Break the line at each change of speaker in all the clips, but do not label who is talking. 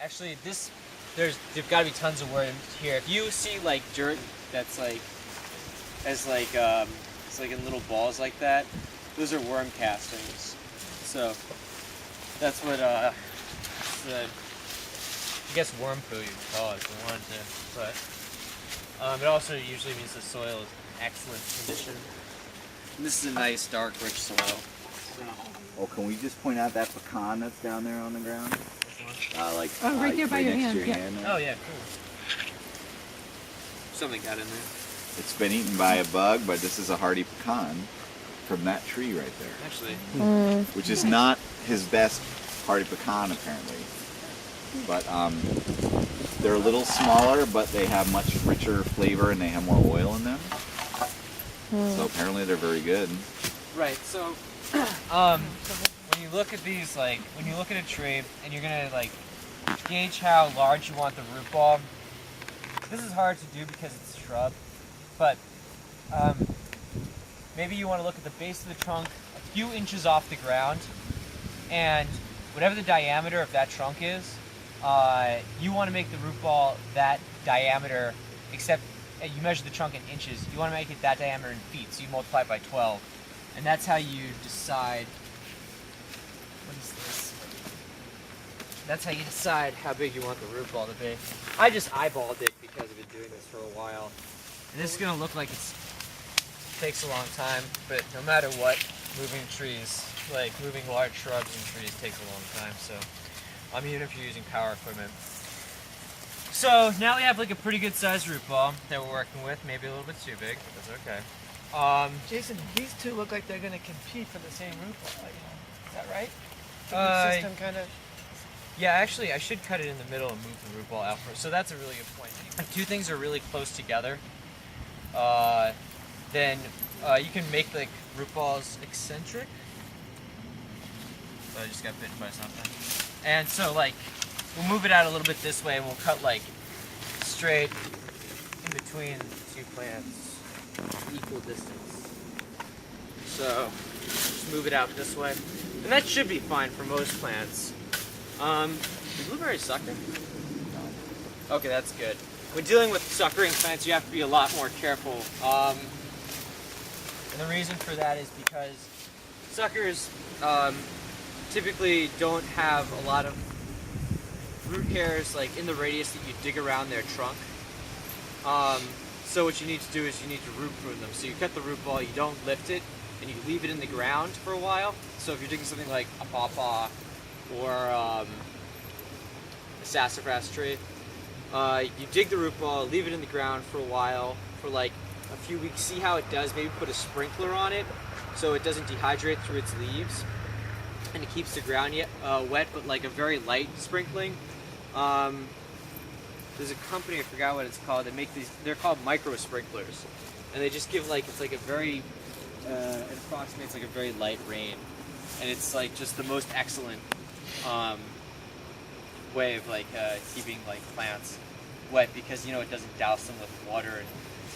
Actually, there's got to be tons of worms here. If you see like dirt that's like it's like in little balls like that, those are worm castings. So that's what I guess worm poo you could call it if you wanted to. But it also usually means the soil is in excellent condition. And this is a nice dark rich soil. So.
Oh, can we just point out that pecan that's down there on the ground?
Right there by your hand.
Oh yeah, cool. Something got in there.
It's been eaten by a bug, but this is a hardy pecan from that tree right there.
Actually.
Which is not his best hardy pecan apparently. But they're a little smaller, but they have much richer flavor and they have more oil in them. So apparently they're very good.
Right, so when you look at these, like, when you look at a tree and you're gonna like gauge how large you want the root ball, this is hard to do because it's a shrub, but maybe you want to look at the base of the trunk a few inches off the ground, and whatever the diameter of that trunk is, you want to make the root ball that diameter, except you measure the trunk in inches, you want to make it that diameter in feet, so you multiply it by 12. And that's how you decide, what is this? That's how you decide how big you want the root ball to be. I just eyeballed it because I've been doing this for a while. And this is going to look like it takes a long time, but no matter what, moving trees, like moving large shrubs and trees takes a long time, so even if you're using power equipment. So now we have like a pretty good sized root ball that we're working with, maybe a little bit too big, but that's okay.
Jason, these two look like they're going to compete for the same root ball. Is that right? The root system kind of.
Yeah, actually, I should cut it in the middle and move the root ball out first. So that's a really good point. If two things are really close together, then you can make like root balls eccentric. So I just got bitten by something. And so like, we'll move it out a little bit this way and we'll cut like straight in between the two plants. Equal distance. So just move it out this way. And that should be fine for most plants. Do blueberries sucker? No. Okay, that's good. When dealing with suckering plants, you have to be a lot more careful. And the reason for that is because suckers typically don't have a lot of root hairs like in the radius that you dig around their trunk. So what you need to do is you need to root prune them. So you cut the root ball, you don't lift it, and you leave it in the ground for a while. So if you're digging something like a pawpaw or a sassafras tree, you dig the root ball, leave it in the ground for a while, for like a few weeks, see how it does, maybe put a sprinkler on it so it doesn't dehydrate through its leaves, and it keeps the ground wet, but like a very light sprinkling. There's a company, I forgot what it's called, they make these, they're called micro sprinklers. And they just give like, it's like a very, it approximates like a very light rain. And it's like just the most excellent way of like keeping like plants wet because, you know, it doesn't douse them with water and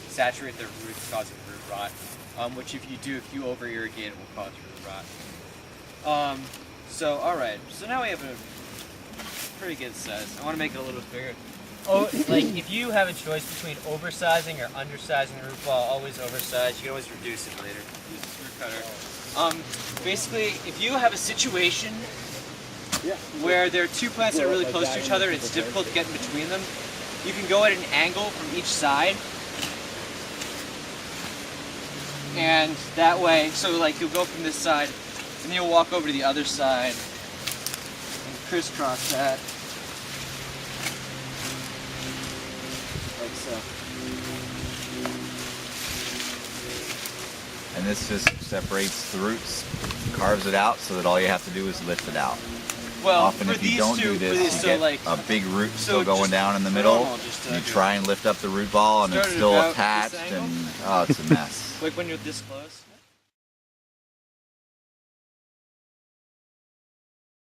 saturate their roots, causing root rot. Which if you over irrigate it will cause root rot. So, alright, so now we have a pretty good size. I want to make it a little bit bigger. Oh, like if you have a choice between oversizing or undersizing the root ball, always oversize. You can always reduce it later. Use a screw cutter. Basically, if you have a situation where there are two plants that are really close to each other and it's difficult to get in between them, you can go at an angle from each side. And that way, so like you'll go from this side, and then you'll walk over to the other side and crisscross that. Like so.
And this just separates the roots, carves it out so that all you have to do is lift it out.
Well,
often if you don't do this, you get
like,
a big root still going down in the middle. You try and lift up the root ball and it's still attached and oh, it's a mess.
Like when you're this close.